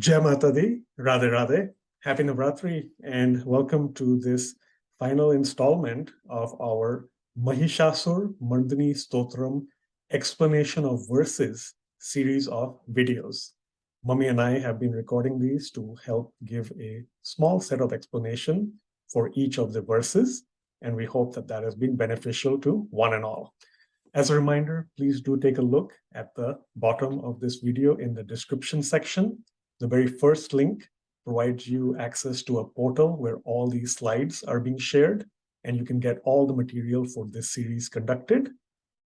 Jai Mata Di, Radhe Radhe, Happy Navratri, and welcome to this final installment of our Mahishasur Mardini Stotram explanation of verses series of videos. Mummy and I have been recording these to help give a small set of explanation for each of the verses, and we hope that that has been beneficial to one and all. As a reminder, please do take a look at the bottom of this video in the description section. The very first link provides you access to a portal where all these slides are being shared, and you can get all the material for this series conducted.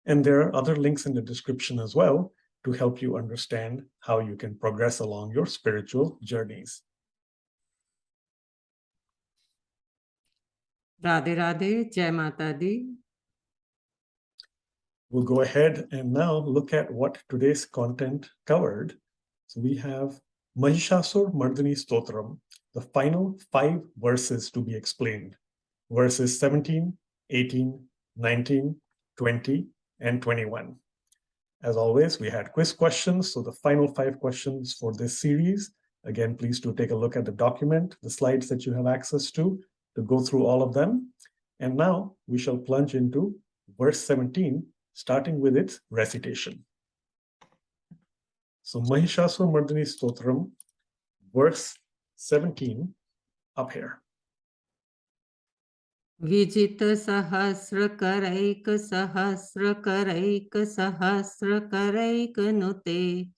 And there are other links in the description as well to help you understand how you can progress along your spiritual journeys. Radhe Radhe, Jai Mata Di. We'll go ahead and now look at what today's content covered. So we have Mahishasur Mardini Stotram, the final 5 verses to be explained. Verses 17, 18, 19, 20, and 21. As always, we had quiz questions, so the final 5 questions for this series. Again, please do take a look at the document, the slides that you have access to go through all of them. And now we shall plunge into verse 17, starting with its recitation. So Mahishasur Mardini Stotram, verse 17, up here. Vijita sahasra karaik sahasra karaik sahasra karaik nute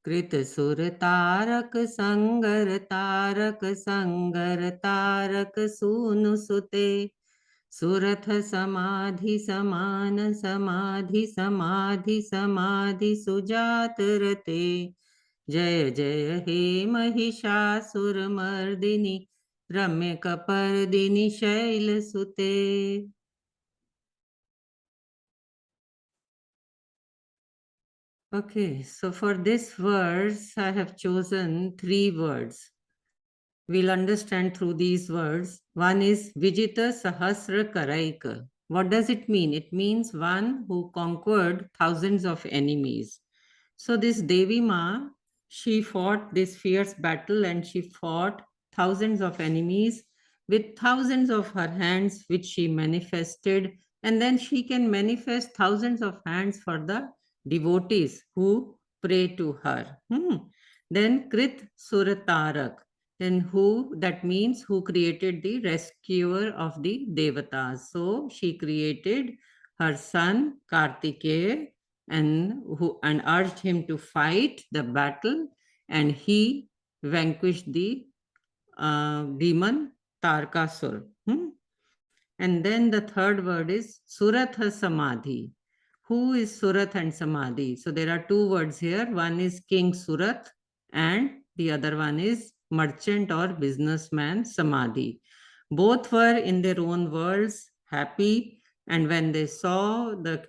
Krita sur tarak sangar tarak sunu sute Surat samadhi saman samadhi samadhi samadhi sujat rate Jaya Jaya He Mahishasur Mardini Ramya Kapardini Shaila Sute. Okay, so for this verse, I have chosen 3 words. We'll understand through these words. One is Vijita Sahasra Karaika. What does it mean? It means one who conquered thousands of enemies. So this Devi Ma, she fought this fierce battle and she fought thousands of enemies with thousands of her hands which she manifested, and then she can manifest thousands of hands for the devotees who pray to her. Then Krit Suratarak, then who, that means who created the rescuer of the Devatas. So she created her son Kartikeya and urged him to fight the battle, and he vanquished the demon Tarkasur. And then the third word is Suratha Samadhi. Who is Surat and Samadhi? So there are 2 words here. One is King Surat and the other one is merchant or businessman Samadhi. Both were in their own worlds happy, and when they saw the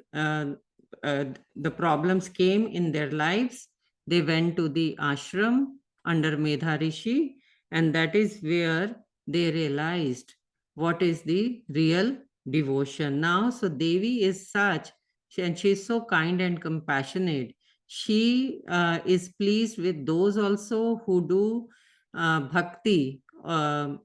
problems came in their lives, they went to the ashram under Medha Rishi, and that is where they realized what is the real devotion. Now, so Devi is such, and she is so kind and compassionate. She is pleased with those also who do bhakti,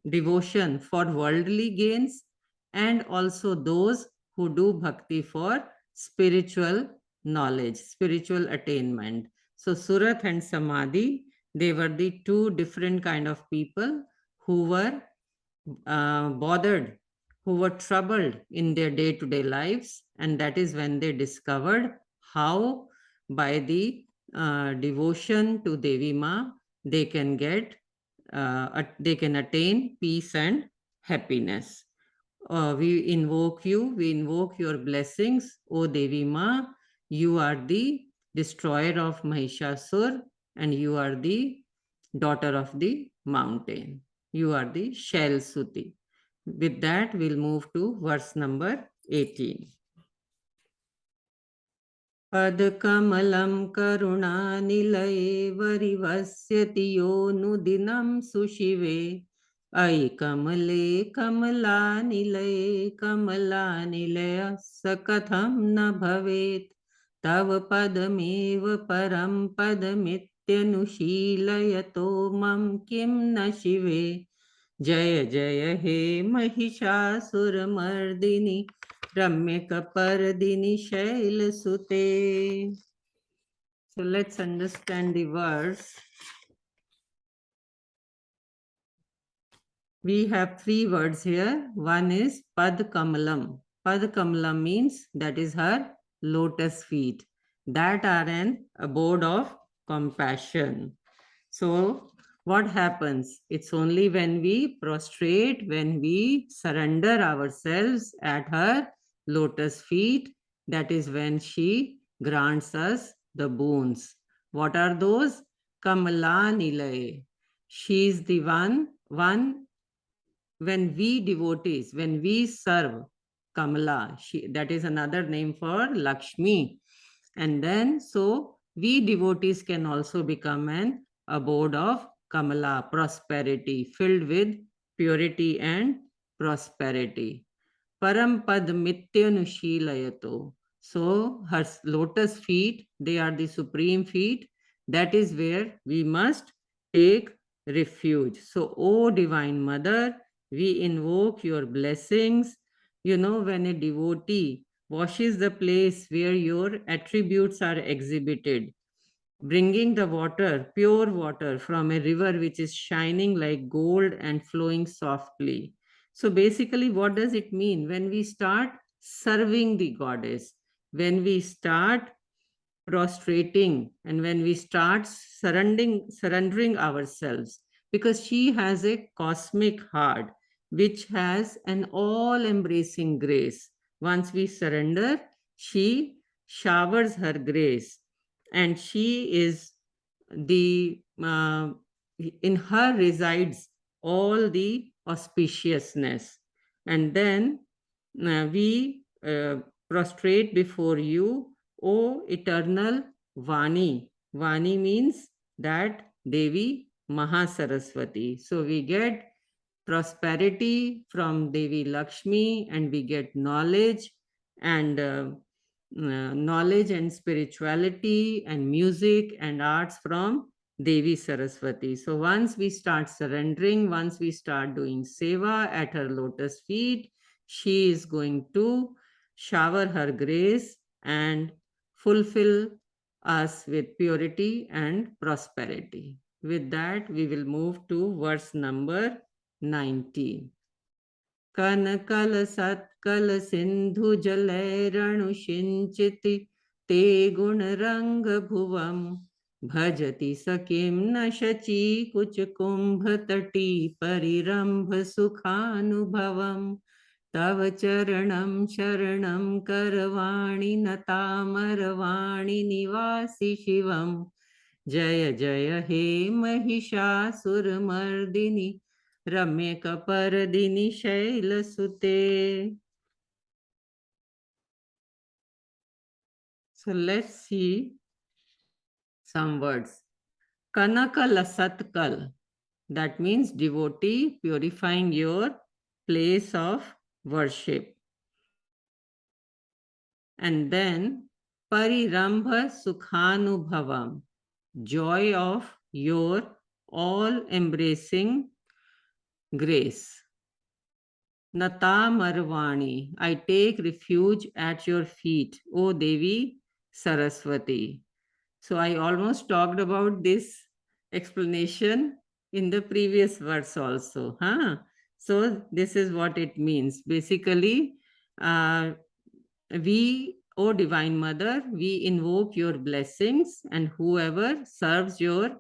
devotion for worldly gains, and also those who do bhakti for spiritual knowledge, spiritual attainment. So Surat and Samadhi, they were the 2 different kind of people who were bothered, who were troubled in their day-to-day lives, and that is when they discovered how by the devotion to Devi Ma they can get they can attain peace and happiness. We invoke you, we invoke your blessings, O Devi Ma. You are the destroyer of Mahishasur, and you are the daughter of the mountain. You are the Shail Suti. With that, we'll move to verse number 18. Padkamalam karunanilaye varivasyati yonudinam sushive Ai kamale kamalanilaye kamalanilaya sakatham na bhavet Tav padamev param padamit नित्यनुशीलयतो mam kim na shive. जय जय हे Mahishasuramardini रम्यकपर्दिनि शैलसुते. So let's understand the verse. We have three words here. One is Pad Kamalam. Pad Kamalam means that is her lotus feet that are an abode of compassion. So what happens? It's only when we prostrate, when we surrender ourselves at her lotus feet, that is when she grants us the boons. What are those? Kamala Nilay. She is the one when we devotees, when we serve Kamala, that is another name for Lakshmi. And then, so we devotees can also become an abode of Kamala, prosperity, filled with purity and prosperity. Parampad Mityanushīlayato. So her lotus feet, they are the supreme feet. That is where we must take refuge. So, O Divine Mother, we invoke your blessings. You know, when a devotee washes the place where your attributes are exhibited, bringing the water, pure water from a river which is shining like gold and flowing softly. So basically, what does it mean? When we start serving the goddess, when we start prostrating, and when we start surrendering ourselves, because she has a cosmic heart which has an all embracing grace. Once we surrender, she showers her grace, and she is the in her resides all the auspiciousness. And then we prostrate before you, O eternal Vani. Vani means that Devi Mahasaraswati. So we get prosperity from Devi Lakshmi, and we get knowledge and knowledge and spirituality and music and arts from Devi Saraswati. So once we start surrendering, once we start doing seva at her lotus feet, she is going to shower her grace and fulfill us with purity and prosperity. With that, we will move to verse number 19. कनकल सत्कल Sindhu जलैरणु सिंचिति ते गुण रंग भुवम भजति सकिम न शची कुच कुंभ तटी परिरंभ सुखानुभवम तव चरणम शरणम करवाणि नतामरवाणि निवासि शिवम जय जय हे Mahishasuramardini रम्यकपर्दिनि शैलसुते. So let's see some words. Kanakalasatkal, that means devotee, purifying your place of worship. And then Parirambha Sukhanubhavam, joy of your all embracing grace. Nata Marvani, I take refuge at your feet, O Devi Saraswati. So I almost talked about this explanation in the previous verse also. Huh? So this is what it means. Basically, we, O Divine Mother, we invoke your blessings, and whoever serves your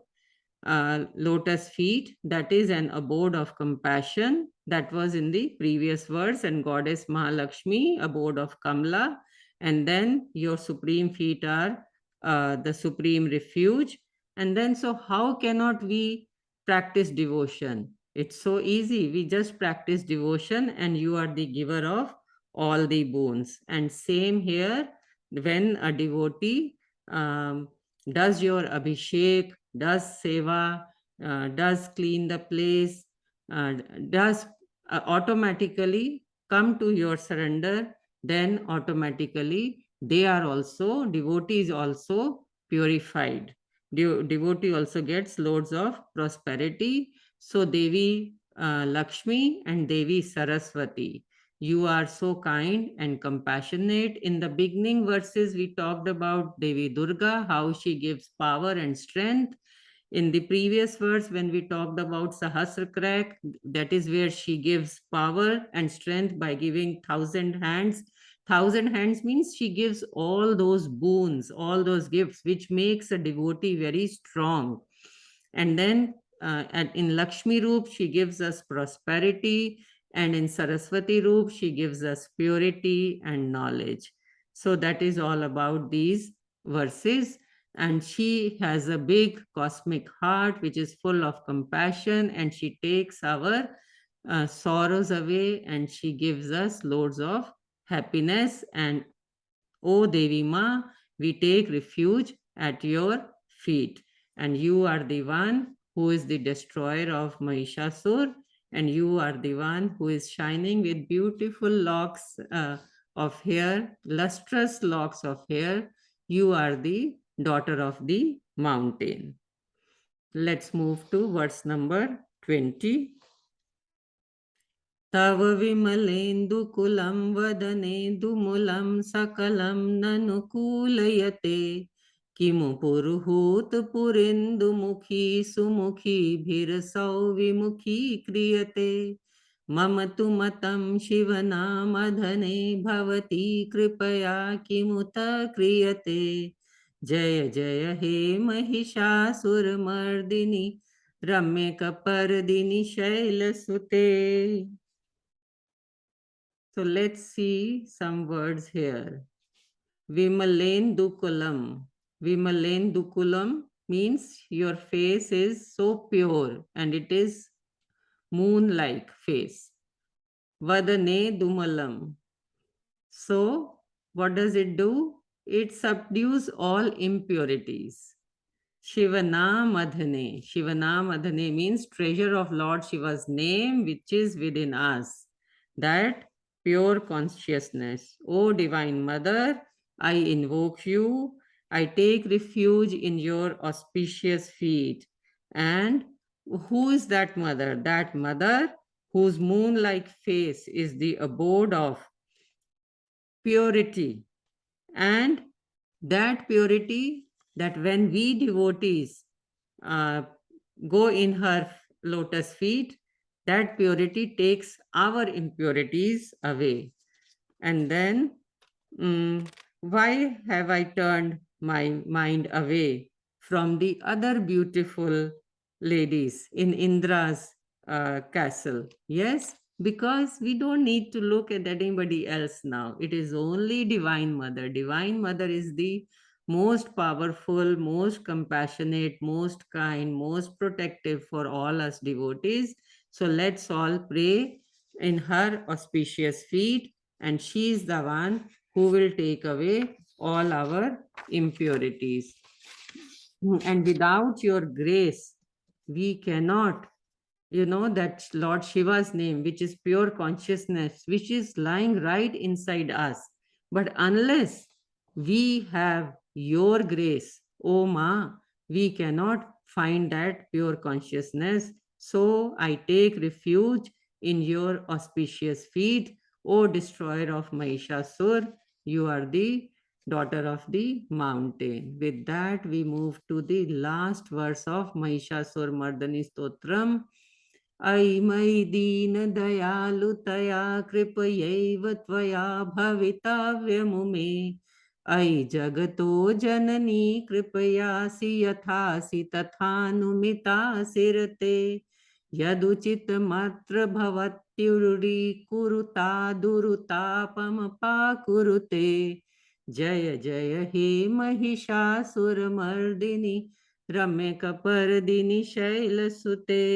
lotus feet, that is an abode of compassion. That was in the previous verse. And Goddess Mahalakshmi, abode of Kamala. And then your supreme feet are the supreme refuge. And then, so how cannot we practice devotion? It's so easy. We just practice devotion, and you are the giver of all the boons. And same here, when a devotee does your abhishek, does seva, does clean the place, does automatically come to your surrender, then automatically they are also, devotees also purified. devotee also gets loads of prosperity. So Devi Lakshmi and Devi Saraswati, you are so kind and compassionate. In the beginning verses, we talked about Devi Durga, how she gives power and strength. In the previous verse, when we talked about Sahasrakrak, that is where she gives power and strength by giving 1,000 hands. 1,000 hands means she gives all those boons, all those gifts, which makes a devotee very strong. And then in Lakshmi Roop, she gives us prosperity. And in Saraswati Roop, she gives us purity and knowledge. So that is all about these verses. And she has a big cosmic heart which is full of compassion, and she takes our sorrows away, and she gives us loads of happiness. And O Devi Ma, we take refuge at your feet. And you are the one who is the destroyer of Mahishasur, and you are the one who is shining with beautiful locks of hair, lustrous locks of hair. You are the daughter of the mountain. Let's move to verse number 20. तव विमलेन्दुकुलं वदनेन्दुमुलं सकलं ननुकूलयते किमु पुरुहूतपुरेन्दुमुखी सुमुखीभिरसौ विमुखी क्रियते मम तु मतं शिवनामधने भवती कृपया किमुत क्रियते जय जय हे Mahishasuramardini रम्यकपर्दिनि शैलसुते. So let's see some words here. Vimalendukulam. Vimalendukulam means your face is so pure and it is moon-like face. Vadane dumalam. So what does it do? It subdues all impurities. Shivana Madhane. Shivana Madhane means treasure of Lord Shiva's name, which is within us. That pure consciousness. O Divine Mother, I invoke you. I take refuge in your auspicious feet. And who is that mother? That mother whose moon-like face is the abode of purity. And that purity, that when we devotees uh, go in her lotus feet, that purity takes our impurities away. And then, why have I turned my mind away from the other beautiful ladies in Indra's castle? Yes, because we don't need to look at anybody else now. It is only Divine Mother. Divine Mother is the most powerful, most compassionate, most kind, most protective for all us devotees. So let's all pray in her auspicious feet, and she is the one who will take away all our impurities. And without your grace, we cannot, that Lord Shiva's name, which is pure consciousness, which is lying right inside us. But unless we have your grace, O Ma, we cannot find that pure consciousness. So I take refuge in your auspicious feet, O destroyer of Mahishasur. You are the daughter of the mountain. With that, we move to the last verse of Mahishasur Mardini Stotram. अयि मयि दीनदयालुतया कृपयैव त्वया भवितव्यमुमे अयि जगतो जननी कृपयासि यथासि तथानुमितासिरते यदुचितमत्र भवत्युरीकुरुता दुरुतापमपाकुरुते जय जय हे Mahishasuramardini रम्यकपर्दिनि शैलसुते.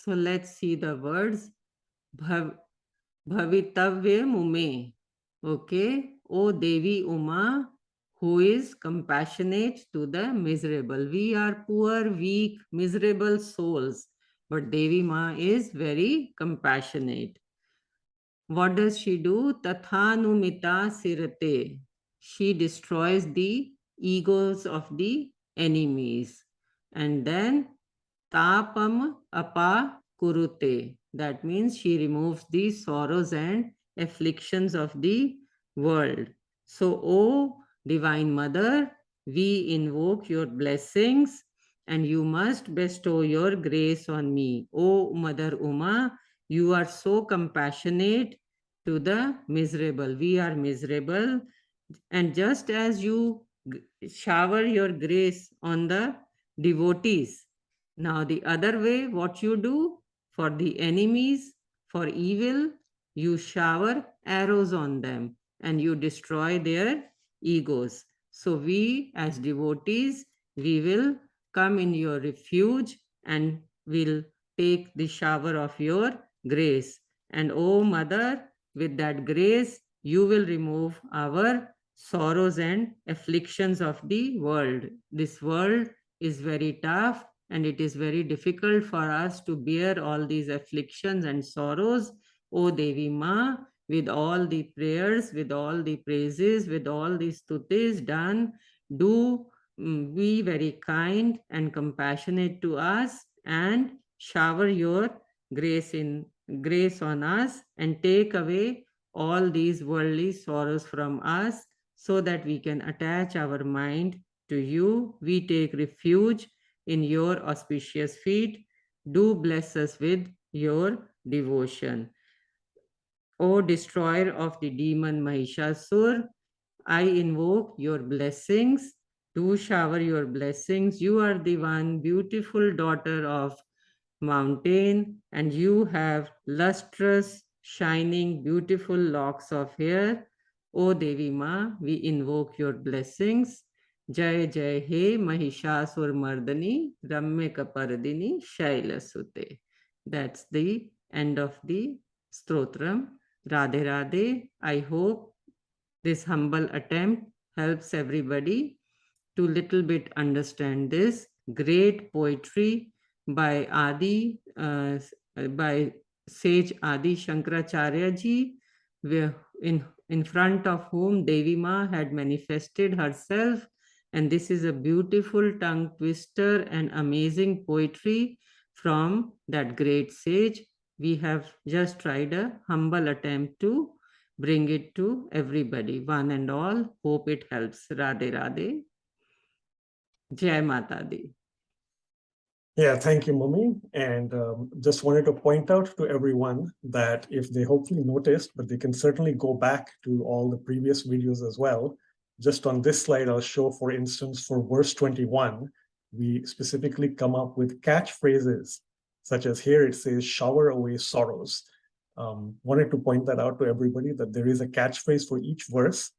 So let's see the words. Bhavitavya Mume. Okay. O Devi Uma, who is compassionate to the miserable. We are poor, weak, miserable souls. But Devi Ma is very compassionate. What does she do? Tathanumita sirate. she destroys the egos of the enemies. And then tapam apa kurute. That means she removes the sorrows and afflictions of the world. So, O Divine Mother, we invoke your blessings and you must bestow your grace on me. O Mother Uma, you are so compassionate to the miserable. We are miserable. And just as you shower your grace on the devotees, now the other way, what you do for the enemies, for evil, you shower arrows on them and you destroy their egos. So we as devotees, we will come in your refuge and will take the shower of your grace. And O Mother, with that grace, you will remove our sorrows and afflictions of the world. This world is very tough and it is very difficult for us to bear all these afflictions and sorrows. O Devi Ma, with all the prayers, with all the praises, with all the stutis done, do be very kind and compassionate to us and shower your grace on us and take away all these worldly sorrows from us so that we can attach our mind to you. We take refuge in your auspicious feet. Do bless us with your devotion. O destroyer of the demon Mahishasur, I invoke your blessings. Do shower your blessings. You are the one beautiful daughter of mountain, and you have lustrous, shining, beautiful locks of hair. O Devi Ma, we invoke your blessings. Jai Jai He Mahishasur Mardini Ramme Kapardini Shaila Sute. That's the end of the stotram. Radhe Radhe. I hope this humble attempt helps everybody to little bit understand this great poetry by by sage Adi Shankaracharya ji, where in front of whom Devi Ma had manifested herself. And this is a beautiful tongue twister and amazing poetry from that great sage. We have just tried a humble attempt to bring it to everybody, one and all. Hope it helps. Radhe Radhe. Jai Mata Di. Yeah, thank you, Mummy. And just wanted to point out to everyone that if they hopefully noticed, but they can certainly go back to all the previous videos as well. Just on this slide, I'll show, for instance, for verse 21, we specifically come up with catchphrases, such as here it says, shower away sorrows. Wanted to point that out to everybody, that there is a catchphrase for each verse.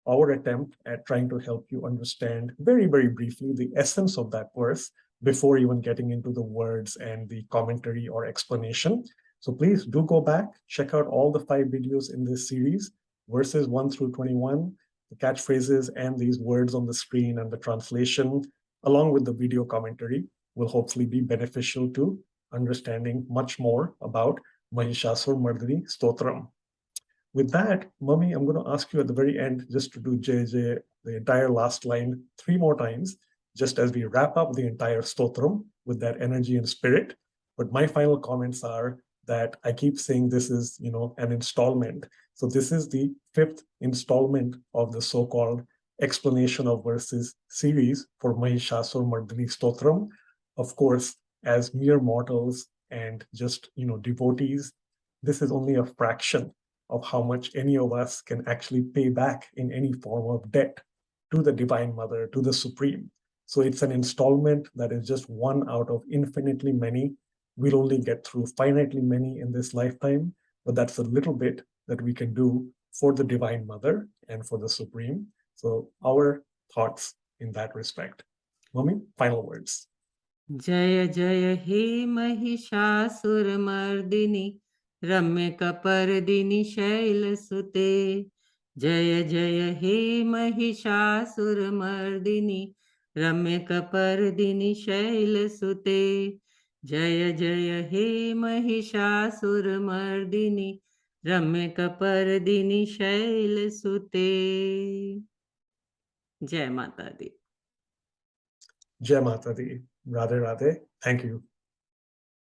Our attempt at trying to help you understand very, very briefly the essence of that verse before even getting into the words and the commentary or explanation. So please do go back, check out all the 5 videos in this series, verses 1 through 21, the catchphrases and these words on the screen and the translation, along with the video commentary, will hopefully be beneficial to understanding much more about Mahishasur Mardini Stotram. With that, Mummy, I'm going to ask you at the very end just to do JJ, the entire last line 3 more times, just as we wrap up the entire stotram with that energy and spirit. But my final comments are that I keep saying this is, an installment. So this is the 5th installment of the so-called explanation of verses series for Mahishasur Mardini Stotram. Of course, as mere mortals and just, devotees, this is only a fraction of how much any of us can actually pay back in any form of debt to the Divine Mother, to the Supreme. So it's an installment that is just one out of infinitely many. We'll only get through finitely many in this lifetime, but that's a little bit that we can do for the Divine Mother and for the Supreme. So our thoughts in that respect. Mummy, final words. Jaya Jaya He Mahishasur Mardini Ramme Kapardini Shaila Sute. Jaya Jaya He Mahishasur Mardini Ramme Kapardini Shaila Sute. Jaya Jaya He Mahishasur Mardini Ramme Kapardini Shaila Sute. Jai Mata Di. Jai Mata Di. Radhe Radhe. Thank you.